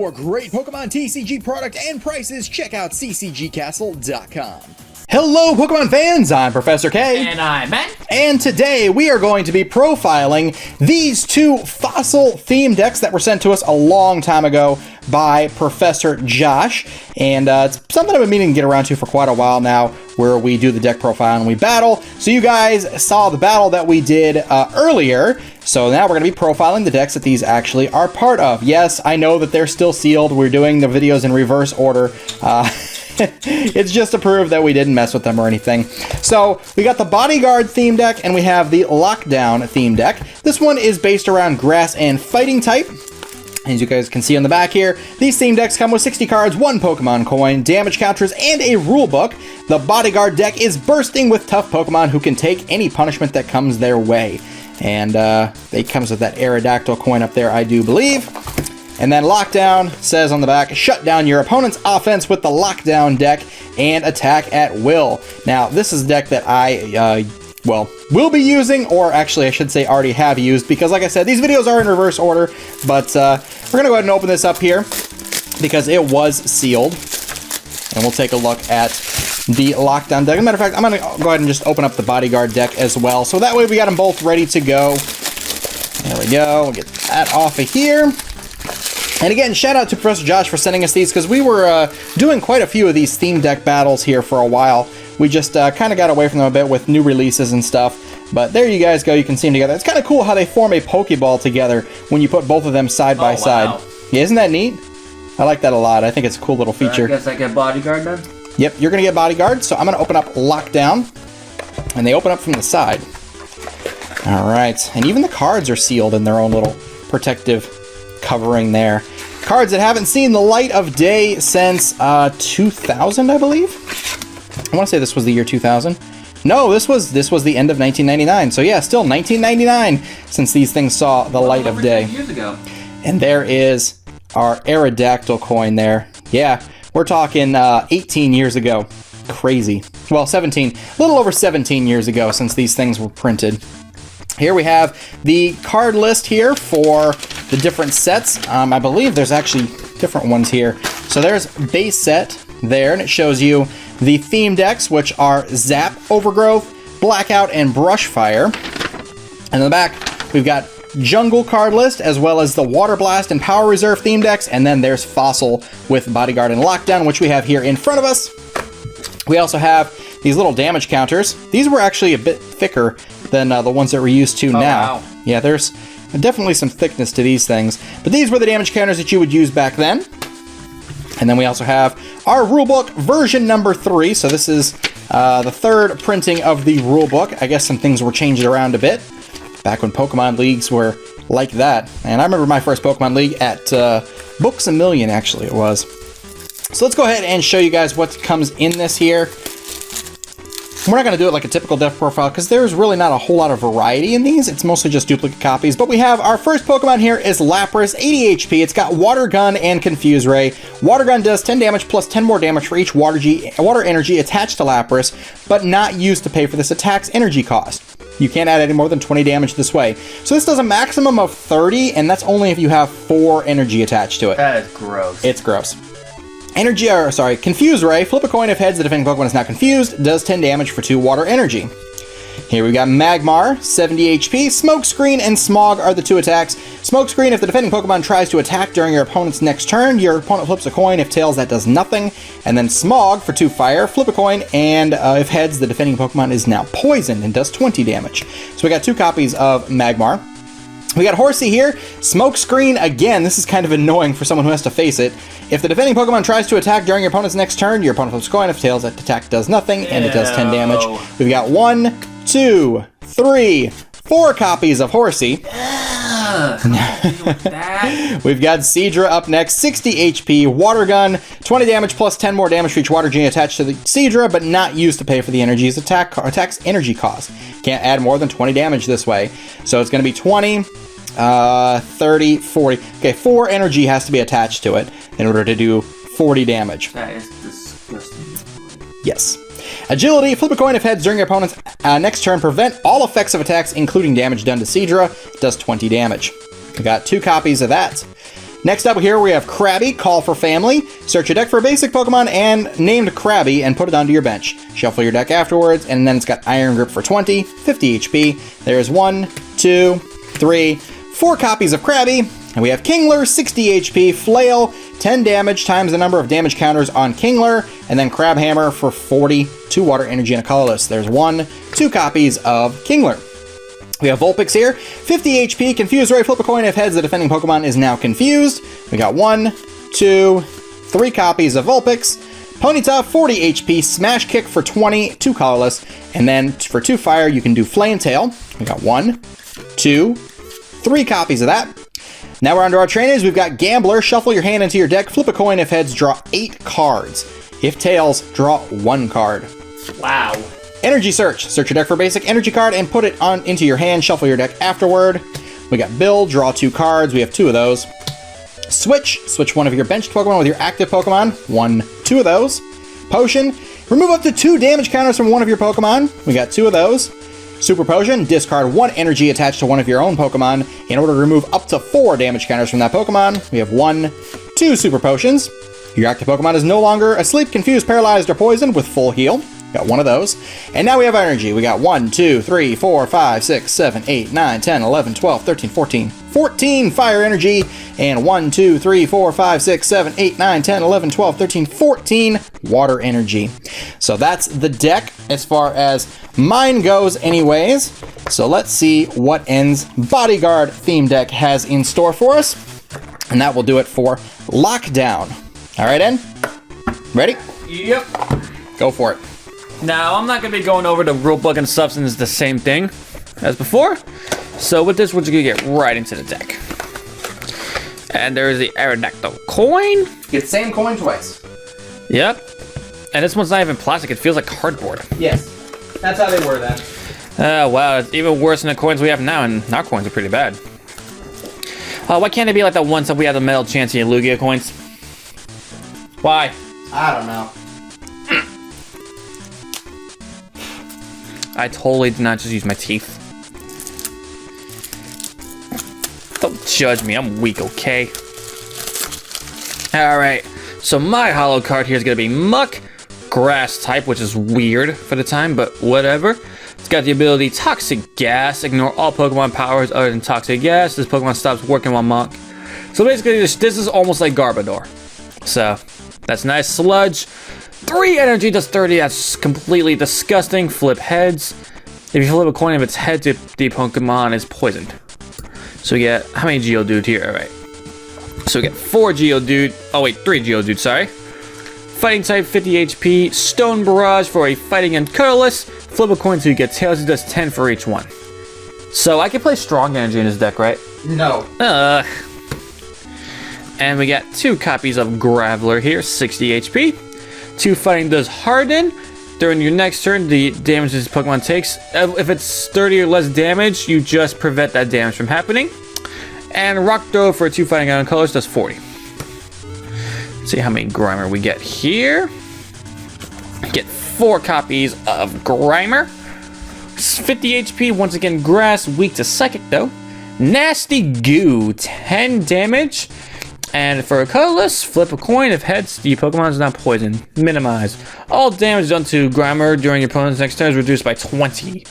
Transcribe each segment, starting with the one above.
For great Pokemon TCG product and prices, check out ccgcastle.com. Hello, Pokemon fans! I'm Professor K. And I'm Matt. And today we are going to be profiling these two fossil theme decks that were sent to us a long time ago by Professor Josh. And it's something I've been meaning to get around to for quite a while now, where we do the deck profile and we battle. So you guys saw the battle that we did earlier. So now we're going to be profiling the decks that these actually are part of. Yes, I know that they're still sealed. We're doing the videos in reverse order. It's just to prove that we didn't mess with them or anything. So we got the BodyGuard theme deck and we have the LockDown theme deck. This one is based around grass and fighting type. As you guys can see on the back here, these theme decks come with 60 cards, 1 Pokemon coin, damage counters, and a rule book. The BodyGuard deck is bursting with tough Pokemon who can take any punishment that comes their way. And it comes with that Aerodactyl coin up there, I do believe. And then Lockdown says on the back, shut down your opponent's offense with the Lockdown deck and attack at will. Now, this is a deck that I, will be using, or actually I should say already have used, because like I said, these videos are in reverse order, but we're going to go ahead and open this up here because it was sealed. And we'll take a look at the Lockdown deck. As a matter of fact, I'm going to go ahead and just open up the BodyGuard deck as well. So that way we got them both ready to go. There we go. We'll get that off of here. And again, shout out to Professor Josh for sending us these, because we were doing quite a few of these theme deck battles here for a while. We just kind of got away from them a bit with new releases and stuff. But there you guys go, you can see them together. It's kind of cool how they form a Pokeball together when you put both of them side by side. Wow. Yeah, isn't that neat? I like that a lot. I think it's a cool little feature. I guess I get BodyGuard then? Yep, you're going to get BodyGuard, so I'm going to open up Lockdown. And they open up from the side. Alright, and even the cards are sealed in their own little protective covering there. Cards that haven't seen the light of day since 2000, I believe. I want to say this was the year 2000. No, this was the end of 1999. So yeah, still 1999 since these things saw the light of day. 10 years ago. And there is our Aerodactyl coin there. Yeah, we're talking 18 years ago. Crazy. Well, 17, a little over 17 years ago since these things were printed. Here we have the card list here for the different sets. I believe there's actually different ones here. So there's base set there, and it shows you the theme decks, which are Zap, Overgrowth, Blackout, and Brushfire. And in the back, we've got Jungle card list, as well as the Water Blast and Power Reserve theme decks. And then there's Fossil with BodyGuard and Lockdown, which we have here in front of us. We also have these little damage counters. These were actually a bit thicker than the ones that we're used to now. Wow. Yeah, there's definitely some thickness to these things. But these were the damage counters that you would use back then. And then we also have our rulebook version number 3. So this is the third printing of the rulebook. I guess some things were changed around a bit back when Pokemon leagues were like that. And I remember my first Pokemon league at Books A Million, actually it was. So let's go ahead and show you guys what comes in this here. We're not going to do it like a typical deck profile because there's really not a whole lot of variety in these. It's mostly just duplicate copies. But we have our first Pokemon here is Lapras, 80 HP. It's got Water Gun and Confuse Ray. Water Gun does 10 damage plus 10 more damage for each water energy attached to Lapras, but not used to pay for this attack's energy cost. You can't add any more than 20 damage this way. So this does a maximum of 30, and that's only if you have 4 energy attached to it. That is gross. It's gross. Confuse Ray. Flip a coin if heads. The defending Pokemon is not confused. Does 10 damage for 2 water energy. Here we got Magmar, 70 HP. Smokescreen and Smog are the 2 attacks. Smokescreen, if the defending Pokemon tries to attack during your opponent's next turn, your opponent flips a coin. If tails, that does nothing. And then Smog for 2 fire. Flip a coin, and if heads, the defending Pokemon is now poisoned and does 20 damage. So we got 2 copies of Magmar. We got Horsey here. Smokescreen again. This is kind of annoying for someone who has to face it. If the defending Pokemon tries to attack during your opponent's next turn, your opponent flips a coin. If tails, that attack does nothing, and it does 10 damage. We've got 1, 2, 3, 4 copies of Horsey. We've got Seadra up next, 60 HP, Water Gun, 20 damage plus 10 more damage for each Water Genie attached to the Seadra, but not used to pay for the energy's attack's energy cost. Can't add more than 20 damage this way. So it's going to be 20, 30, 40. Okay, 4 energy has to be attached to it in order to do 40 damage. That is disgusting. Yes. Agility, flip a coin if heads during your opponent's next turn. Prevent all effects of attacks, including damage done to Seadra. Does 20 damage. We got 2 copies of that. Next up here we have Krabby, Call for Family. Search your deck for a basic Pokemon and named Krabby and put it onto your bench. Shuffle your deck afterwards, and then it's got Iron Grip for 20, 50 HP. There's 1, 2, 3, 4 copies of Krabby. And we have Kingler, 60 HP, Flail, 10 damage times the number of damage counters on Kingler, and then Crabhammer for 40, 2 water energy and a colorless. There's 1, 2 copies of Kingler. We have Vulpix here, 50 HP, Confuse Ray, flip a coin if heads, the defending Pokemon is now confused. We got 1, 2, 3 copies of Vulpix. Ponyta, 40 HP, Smash Kick for 20, 2 colorless, and then for 2 fire, you can do Flame Tail. We got 1, 2, 3 copies of that. Now we're onto our trainers. We've got Gambler, shuffle your hand into your deck, flip a coin if heads, draw 8 cards. If tails, draw 1 card. Wow. Energy Search, search your deck for a basic energy card and put it on into your hand, shuffle your deck afterward. We got Bill, draw 2 cards, we have 2 of those. Switch one of your benched Pokemon with your active Pokemon, 1, 2 of those. Potion, remove up to 2 damage counters from one of your Pokemon, we got 2 of those. Super Potion, discard 1 energy attached to one of your own Pokemon in order to remove up to 4 damage counters from that Pokemon. We have 1, 2 Super Potions. Your active Pokemon is no longer asleep, confused, paralyzed, or poisoned with full heal. Got 1 of those. And now we have energy. We got 1, 2, 3, 4, 5, 6, 7, 8, 9, 10, 11, 12, 13, 14. 14 fire energy. And 1, 2, 3, 4, 5, 6, 7, 8, 9, 10, 11, 12, 13, 14 water energy. So that's the deck as far as mine goes anyways. So let's see what N's Bodyguard theme deck has in store for us. And that will do it for LockDown. All right, N? Ready? Yep. Go for it. Now, I'm not going to be going over the rulebook and stuff since it's the same thing as before. So with this, we're just going to get right into the deck. And there's the Aerodactyl coin. Get the same coin twice. Yep. And this one's not even plastic. It feels like cardboard. Yes. That's how they were then. Wow. It's even worse than the coins we have now, and our coins are pretty bad. Why can't it be like the ones that we have the Metal Chansey and Lugia coins? Why? I don't know. I totally did not just use my teeth. Don't judge me, I'm weak, okay? Alright, so my holo card here is going to be Muck, Grass type, which is weird for the time, but whatever. It's got the ability Toxic Gas, ignore all Pokemon powers other than Toxic Gas. This Pokemon stops working while Muck. So basically, this is almost like Garbodor. So, that's nice. Sludge. 3 energy does 30, that's completely disgusting. Flip heads. If you flip a coin of its head, the Pokemon is poisoned. So we get, how many Geodude here? Alright. So we get 4 Geodude, oh wait, 3 Geodude, sorry. Fighting type, 50 HP. Stone Barrage for a fighting and colorless. Flip a coin so you get tails, it does 10 for each one. So I can play strong energy in this deck, right? No. And we got 2 copies of Graveler here, 60 HP. 2 fighting does harden. During your next turn, the damage this Pokemon takes, if it's 30 or less damage, you just prevent that damage from happening. And Rock Throw for 2 fighting on colors does 40. Let's see how many Grimer we get here. Get 4 copies of Grimer. 50 HP, once again Grass, weak to Psychic though. Nasty Goo, 10 damage. And for a colorless, flip a coin. If heads, the Pokemon is not poisoned. Minimize. All damage done to Grimer during your opponent's next turn is reduced by 20.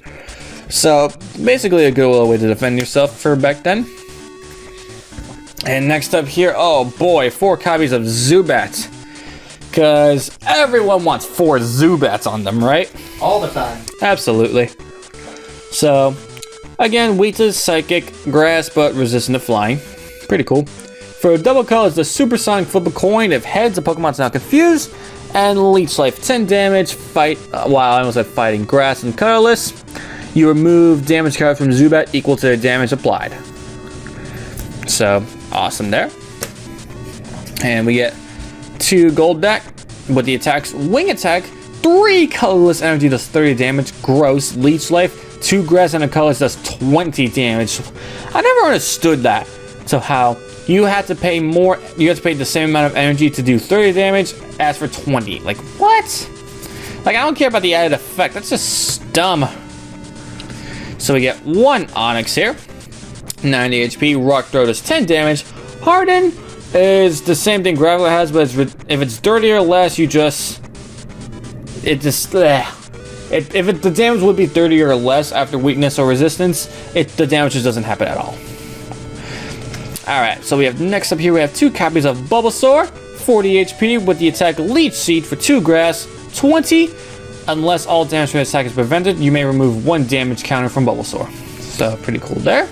So, basically a good little way to defend yourself for back then. And next up here, oh boy, 4 copies of Zubat. Because everyone wants 4 Zubats on them, right? All the time. Absolutely. So, again, weak to Psychic, Grass, but resistant to Flying. Pretty cool. For a double color, it's the Supersonic Flip a Coin. If heads, the Pokemon's now confused. And Leech Life, 10 damage. Fight, wow, I almost said fighting. Grass and colorless. You remove damage card from Zubat equal to the damage applied. So, awesome there. And we get 2 gold deck with the attacks. Wing Attack, 3 colorless energy does 30 damage. Gross. Leech Life, 2 grass and a colorless does 20 damage. I never understood that. So how you have to pay more, you have to pay the same amount of energy to do 30 damage as for 20. Like, what? Like, I don't care about the added effect. That's just dumb. So we get 1 Onix here. 90 HP. Rock Throw does 10 damage. Harden. is the same thing Graveler has, but if it's dirty or less, you just... It just... If the damage would be 30 or less after weakness or resistance, the damage just doesn't happen at all. Alright, so we have next up here, we have 2 copies of Bulbasaur, 40 HP with the attack Leech Seed for 2 grass, 20. Unless all damage from the attack is prevented, you may remove 1 damage counter from Bulbasaur. So, pretty cool there.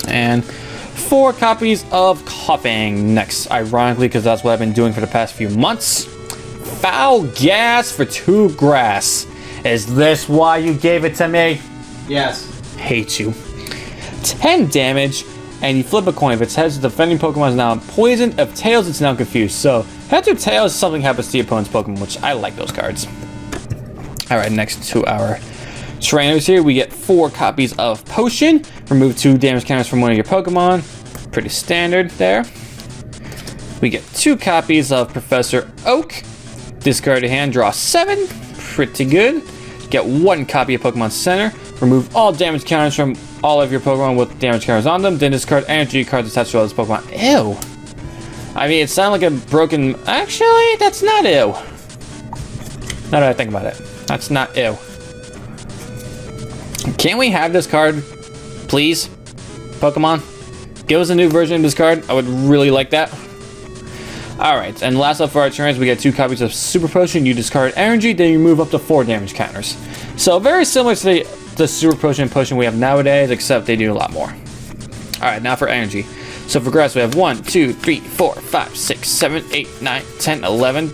And 4 copies of Coughing next, ironically, because that's what I've been doing for the past few months. Foul Gas for 2 grass. Is this why you gave it to me? Yes. Hate you. 10 damage, and you flip a coin. If its heads, the defending Pokemon is now poisoned. If tails, it's now confused. So, heads or tails, something happens to your opponent's Pokemon, which I like those cards. Alright, next to our trainers here, we get 4 copies of Potion. Remove 2 damage counters from one of your Pokemon. Pretty standard there. We get 2 copies of Professor Oak. Discard a hand, draw 7. Pretty good. Get 1 copy of Pokemon Center. Remove all damage counters from all of your Pokemon with damage counters on them. Then discard energy cards attached to all those Pokemon. Ew. I mean, it sounds like a broken... Actually, that's not ew. Now that I think about it. That's not ew. Can't we have this card, please? Pokemon? Give us a new version of this card. I would really like that. Alright, and last up for our turns, we get 2 copies of Super Potion. You discard energy, then you move up to 4 damage counters. So very similar to the Super Potion we have nowadays, except they do a lot more. Alright, now for energy. So for grass, we have 1, 2, 3, 4, 5, 6, 7, 8, 9, 10, 11,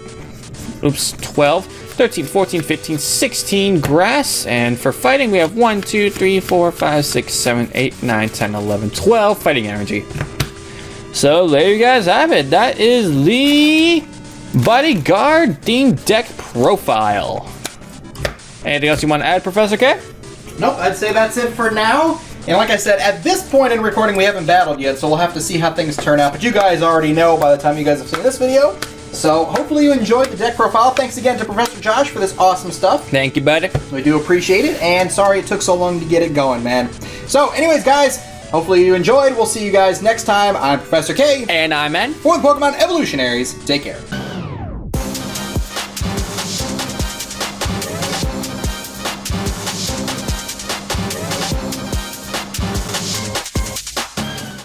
oops, 12, 13, 14, 15, 16 grass. And for fighting, we have 1, 2, 3, 4, 5, 6, 7, 8, 9, 10, 11, 12 fighting energy. So there you guys have it. That is the BodyGuard themed deck profile. Anything else you want to add, Professor K? Nope, I'd say that's it for now. And like I said, at this point in recording, we haven't battled yet, so we'll have to see how things turn out. But you guys already know by the time you guys have seen this video. So hopefully you enjoyed the deck profile. Thanks again to Professor Josh for this awesome stuff. Thank you, buddy. We do appreciate it, and sorry it took so long to get it going, man. So anyways, guys, hopefully you enjoyed. We'll see you guys next time. I'm Professor K. And I'm N. For the Pokemon Evolutionaries. Take care.